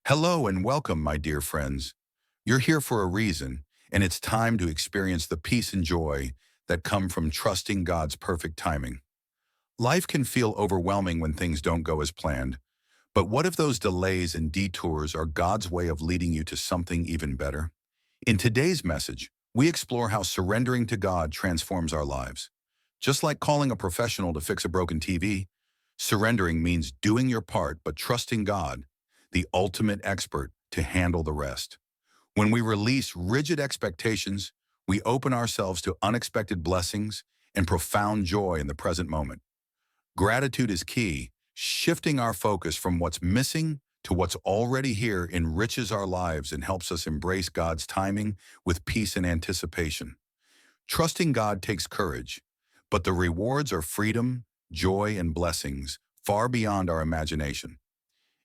Hello and welcome, my dear friends. You're here for a reason, and it's time to experience the peace and joy that come from trusting God's perfect timing. Life can feel overwhelming when things don't go as planned, but what if those delays and detours are God's way of leading you to something even better? In today's message, we explore how surrendering to God transforms our lives. Just like calling a professional to fix a broken TV, surrendering means doing your part but trusting God, the ultimate expert, to handle the rest. When we release rigid expectations, we open ourselves to unexpected blessings and profound joy in the present moment. Gratitude is key. Shifting our focus from what's missing to what's already here enriches our lives and helps us embrace God's timing with peace and anticipation. Trusting God takes courage, but the rewards are freedom, joy, and blessings far beyond our imagination.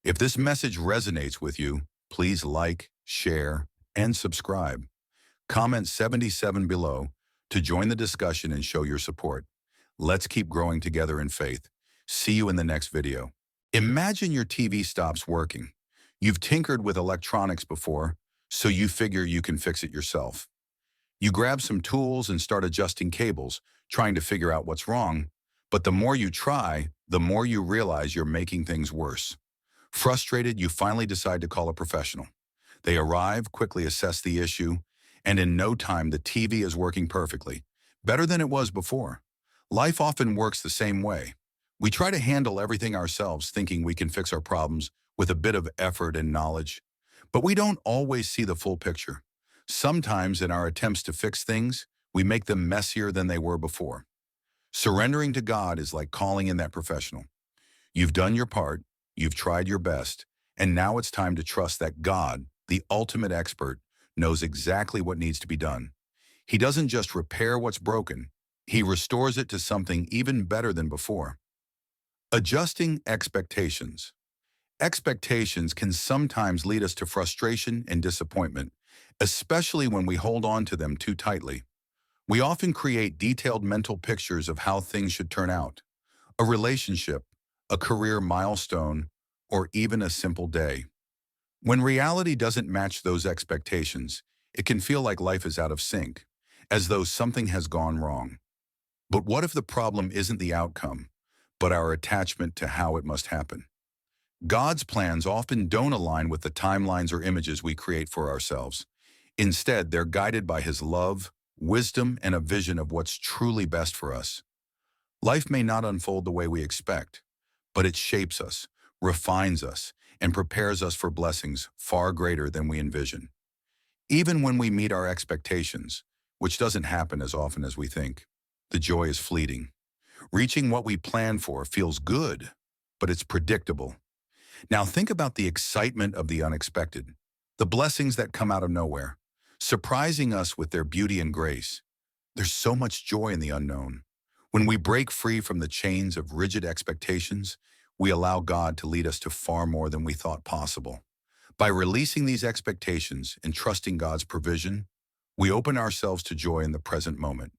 If this message resonates with you, please like, share, and subscribe. Comment 77 below to join the discussion and show your support. Let's keep growing together in faith. See you in the next video. Imagine your TV stops working. You've tinkered with electronics before, so you figure you can fix it yourself. You grab some tools and start adjusting cables, trying to figure out what's wrong. But the more you try, the more you realize you're making things worse. Frustrated, you finally decide to call a professional. They arrive, quickly assess the issue, and in no time the TV is working perfectly, better than it was before. Life often works the same way. We try to handle everything ourselves, thinking we can fix our problems with a bit of effort and knowledge. But we don't always see the full picture. Sometimes in our attempts to fix things, we make them messier than they were before. Surrendering to God is like calling in that professional. You've done your part, you've tried your best, and now it's time to trust that God, the ultimate expert, knows exactly what needs to be done. He doesn't just repair what's broken, He restores it to something even better than before. Adjusting expectations. Expectations can sometimes lead us to frustration and disappointment, especially when we hold on to them too tightly. We often create detailed mental pictures of how things should turn out. A relationship, a career milestone, or even a simple day. When reality doesn't match those expectations, it can feel like life is out of sync, as though something has gone wrong. But what if the problem isn't the outcome, but our attachment to how it must happen? God's plans often don't align with the timelines or images we create for ourselves. Instead, they're guided by His love, wisdom, and a vision of what's truly best for us. Life may not unfold the way we expect, but it shapes us, refines us, and prepares us for blessings far greater than we envision. Even when we meet our expectations, which doesn't happen as often as we think, the joy is fleeting. Reaching what we plan for feels good, but it's predictable. Now think about the excitement of the unexpected, the blessings that come out of nowhere, surprising us with their beauty and grace. There's so much joy in the unknown. When we break free from the chains of rigid expectations, we allow God to lead us to far more than we thought possible. By releasing these expectations and trusting God's provision, we open ourselves to joy in the present moment.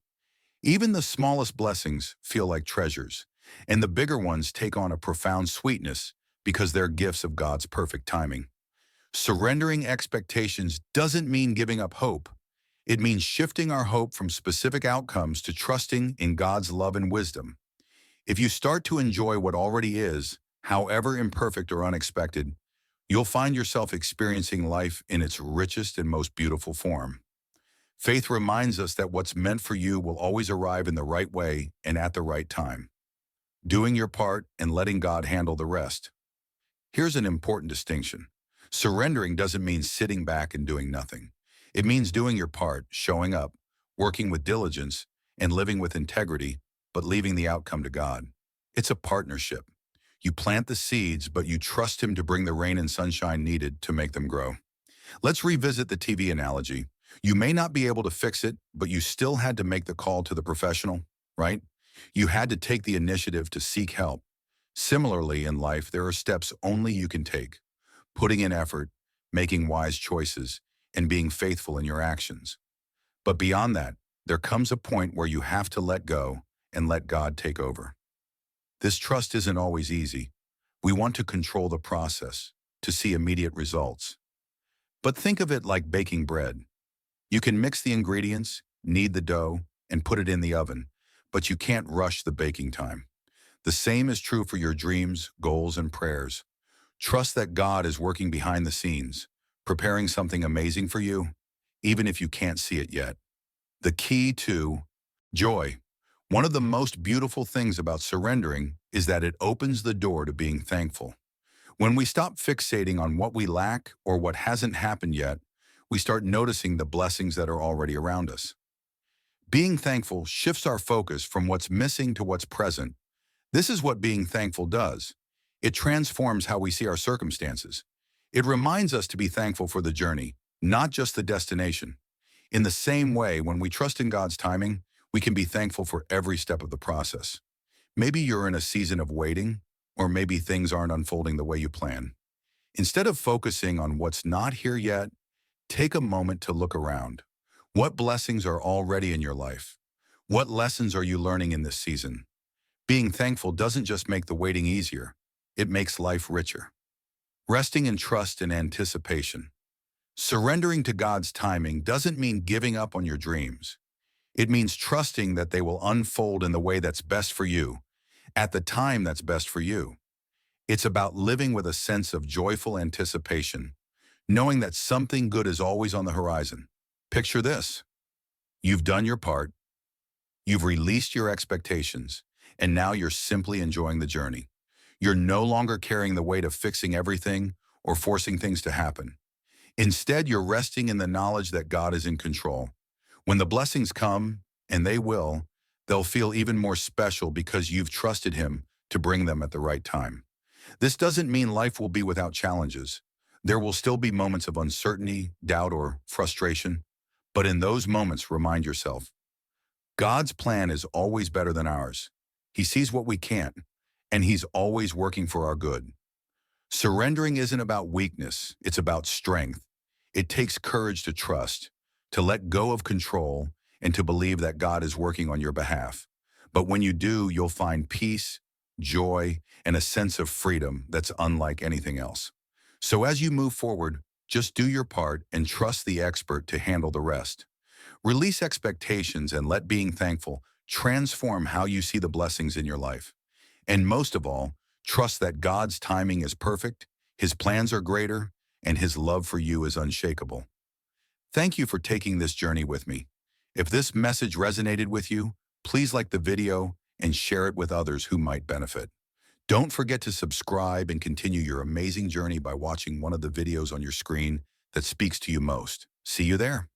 Even the smallest blessings feel like treasures, and the bigger ones take on a profound sweetness because they're gifts of God's perfect timing. Surrendering expectations doesn't mean giving up hope. It means shifting our hope from specific outcomes to trusting in God's love and wisdom. If you start to enjoy what already is, however imperfect or unexpected, you'll find yourself experiencing life in its richest and most beautiful form. Faith reminds us that what's meant for you will always arrive in the right way and at the right time. Doing your part and letting God handle the rest. Here's an important distinction. Surrendering doesn't mean sitting back and doing nothing. It means doing your part, showing up, working with diligence, and living with integrity, but leaving the outcome to God. It's a partnership. You plant the seeds, but you trust Him to bring the rain and sunshine needed to make them grow. Let's revisit the TV analogy. You may not be able to fix it, but you still had to make the call to the professional, right? You had to take the initiative to seek help. Similarly, in life, there are steps only you can take. Putting in effort, making wise choices, and being faithful in your actions. But beyond that, there comes a point where you have to let go and let God take over. This trust isn't always easy. We want to control the process, to see immediate results. But think of it like baking bread. You can mix the ingredients, knead the dough, and put it in the oven, but you can't rush the baking time. The same is true for your dreams, goals, and prayers. Trust that God is working behind the scenes, preparing something amazing for you, even if you can't see it yet. The key to joy. One of the most beautiful things about surrendering is that it opens the door to being thankful. When we stop fixating on what we lack or what hasn't happened yet, we start noticing the blessings that are already around us. Being thankful shifts our focus from what's missing to what's present. This is what being thankful does. It transforms how we see our circumstances. It reminds us to be thankful for the journey, not just the destination. In the same way, when we trust in God's timing, we can be thankful for every step of the process. Maybe you're in a season of waiting, or maybe things aren't unfolding the way you plan. Instead of focusing on what's not here yet, take a moment to look around. What blessings are already in your life? What lessons are you learning in this season? Being thankful doesn't just make the waiting easier, it makes life richer. Resting in trust and anticipation. Surrendering to God's timing doesn't mean giving up on your dreams. It means trusting that they will unfold in the way that's best for you, at the time that's best for you. It's about living with a sense of joyful anticipation, knowing that something good is always on the horizon. Picture this. You've done your part, you've released your expectations, and now you're simply enjoying the journey. You're no longer carrying the weight of fixing everything or forcing things to happen. Instead, you're resting in the knowledge that God is in control. When the blessings come, and they will, they'll feel even more special because you've trusted Him to bring them at the right time. This doesn't mean life will be without challenges. There will still be moments of uncertainty, doubt, or frustration. But in those moments, remind yourself, God's plan is always better than ours. He sees what we can't, and He's always working for our good. Surrendering isn't about weakness, it's about strength. It takes courage to trust, to let go of control, and to believe that God is working on your behalf. But when you do, you'll find peace, joy, and a sense of freedom that's unlike anything else. So as you move forward, just do your part and trust the expert to handle the rest. Release expectations and let being thankful transform how you see the blessings in your life. And most of all, trust that God's timing is perfect, His plans are greater, and His love for you is unshakable. Thank you for taking this journey with me. If this message resonated with you, please like the video and share it with others who might benefit. Don't forget to subscribe and continue your amazing journey by watching one of the videos on your screen that speaks to you most. See you there.